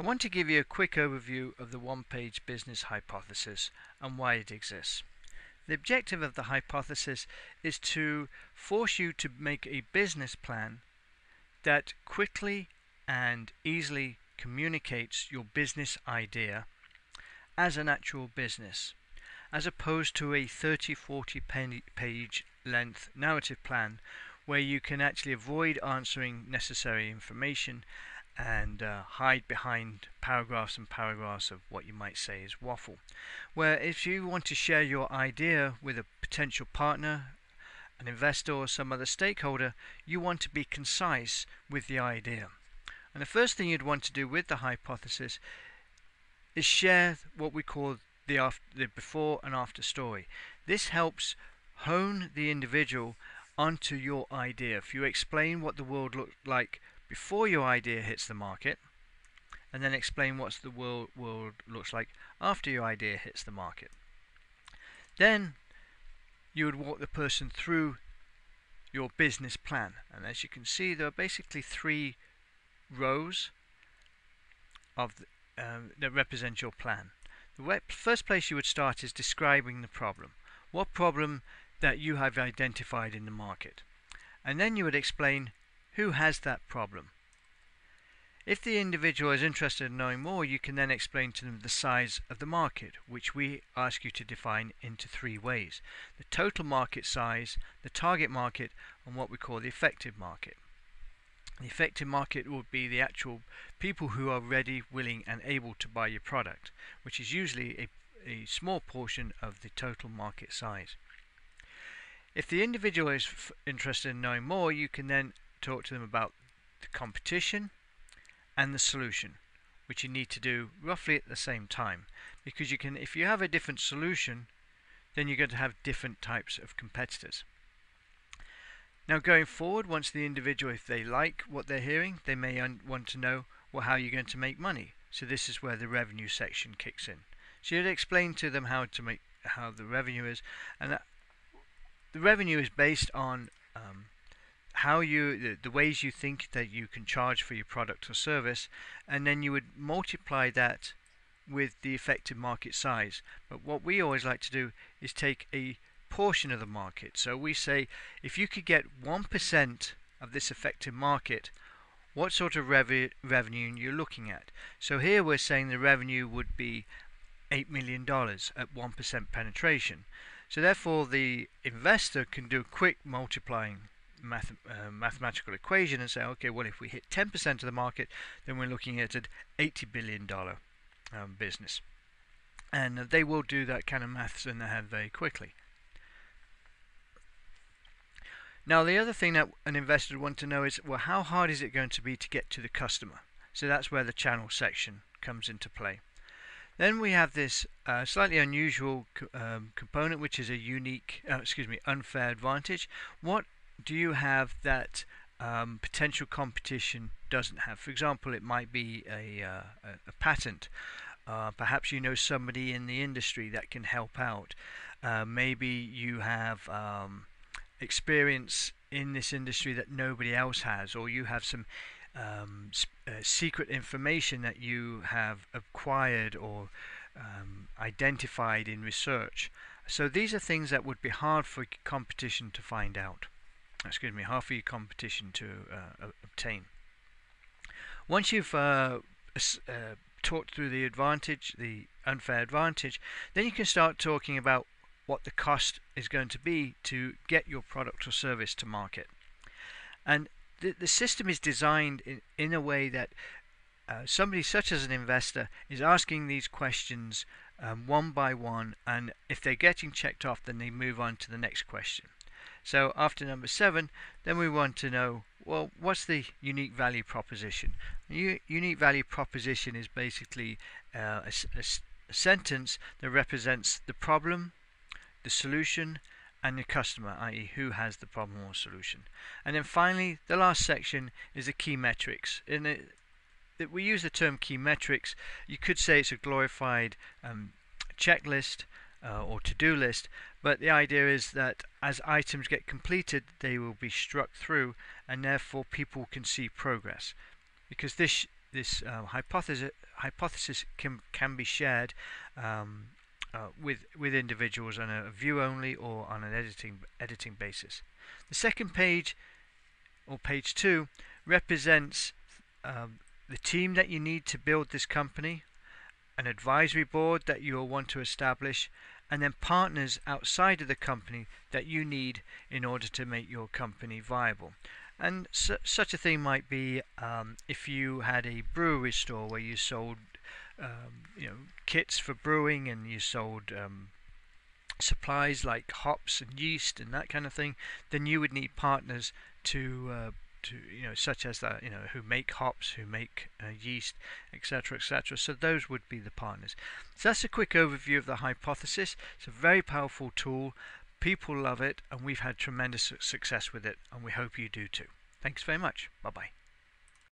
I want to give you a quick overview of the one-page business hypothesis and why it exists. The objective of the hypothesis is to force you to make a business plan that quickly and easily communicates your business idea as an actual business, as opposed to a 30-40 page length narrative plan where you can actually avoid answering necessary information and hide behind paragraphs and paragraphs of what you might say is waffle. Where if you want to share your idea with a potential partner, an investor or some other stakeholder, you want to be concise with the idea. And the first thing you'd want to do with the hypothesis is share what we call the before and after story. This helps hone the individual onto your idea. If you explain what the world looked like before your idea hits the market, and then explain what the world looks like after your idea hits the market, then you would walk the person through your business plan. And as you can see, there are basically 3 rows of that represent your plan. The first place you would start is describing the problem. What problem that you have identified in the market. And then you would explain who has that problem. If the individual is interested in knowing more, you can then explain to them the size of the market, which we ask you to define into 3 ways. The total market size, the target market, and what we call the effective market. The effective market would be the actual people who are ready, willing, and able to buy your product, which is usually a small portion of the total market size. If the individual is interested in knowing more, you can then talk to them about the competition and the solution, which you need to do roughly at the same time, because you can, if you have a different solution, then you're going to have different types of competitors. Now going forward, once the individual, if they like what they're hearing, they may want to know, well, how you're going to make money. So this is where the revenue section kicks in. So you'd explain to them how the revenue is, and the revenue is based on how the ways you think that you can charge for your product or service, and then you would multiply that with the effective market size. But what we always like to do is take a portion of the market. So we say, if you could get 1% of this effective market, what sort of revenue you're looking at. So here we're saying the revenue would be $8 million at 1% penetration. So therefore the investor can do a quick multiplying mathematical equation and say, okay, well, if we hit 10% of the market, then we're looking at an $80 billion business. And they will do that kind of maths in their head very quickly. Now the other thing that an investor would want to know is, well, how hard is it going to be to get to the customer? So that's where the channel section comes into play. Then we have this slightly unusual component, which is a unique, unfair advantage. What do you have that potential competition doesn't have? For example, it might be a patent. Perhaps you know somebody in the industry that can help out. Maybe you have experience in this industry that nobody else has, or you have some secret information that you have acquired or identified in research. So these are things that would be hard for competition to find out. Hard for your competition to obtain. Once you've talked through the advantage, the unfair advantage, then you can start talking about what the cost is going to be to get your product or service to market. And the system is designed in a way that somebody such as an investor is asking these questions one by one, and if they're getting checked off, then they move on to the next question. So after number 7, then we want to know, well, what's the unique value proposition? Unique value proposition is basically a sentence that represents the problem, the solution, and the customer, i.e. who has the problem or solution. And then finally, the last section is the key metrics. We use the term key metrics. You could say it's a glorified checklist or to-do list, but the idea is that as items get completed, they will be struck through, and therefore people can see progress. Because this this hypothesis can be shared with individuals on a view only or on an editing basis. The second page, or page 2, represents the team that you need to build this company, an advisory board that you will want to establish, and then partners outside of the company that you need in order to make your company viable. And such a thing might be if you had a brewery store where you sold kits for brewing, and you sold supplies like hops and yeast and that kind of thing, then you would need partners to such as that, who make hops, who make yeast, etc., etc. So those would be the partners. So that's a quick overview of the hypothesis. It's a very powerful tool. People love it, and we've had tremendous success with it, and we hope you do too. Thanks very much. Bye bye.